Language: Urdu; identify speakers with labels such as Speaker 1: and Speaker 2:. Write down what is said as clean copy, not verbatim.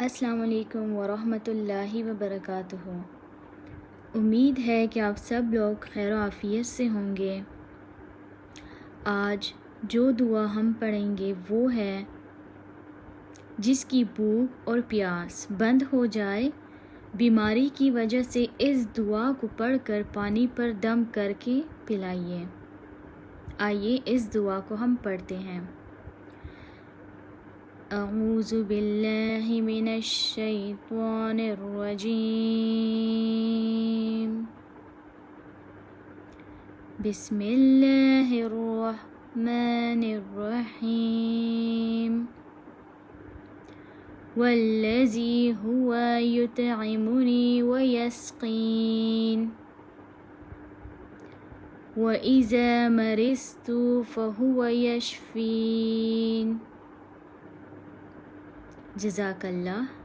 Speaker 1: السلام علیکم ورحمۃ اللہ وبرکاتہ۔ امید ہے کہ آپ سب لوگ خیر و عافیت سے ہوں گے۔ آج جو دعا ہم پڑھیں گے وہ ہے، جس کی بھوک اور پیاس بند ہو جائے، بیماری کی وجہ سے اس دعا کو پڑھ کر پانی پر دم کر کے پلائیے۔ آئیے اس دعا کو ہم پڑھتے ہیں۔ اعوذ باللہ من الشیطان الرجیم، بسم اللہ الرحمن الرحیم، والذی هو یطعمنی ویسقین، وَإِذَا مَرِضْتُ فَهُوَ يَشْفِينِ۔ جزاک اللہ۔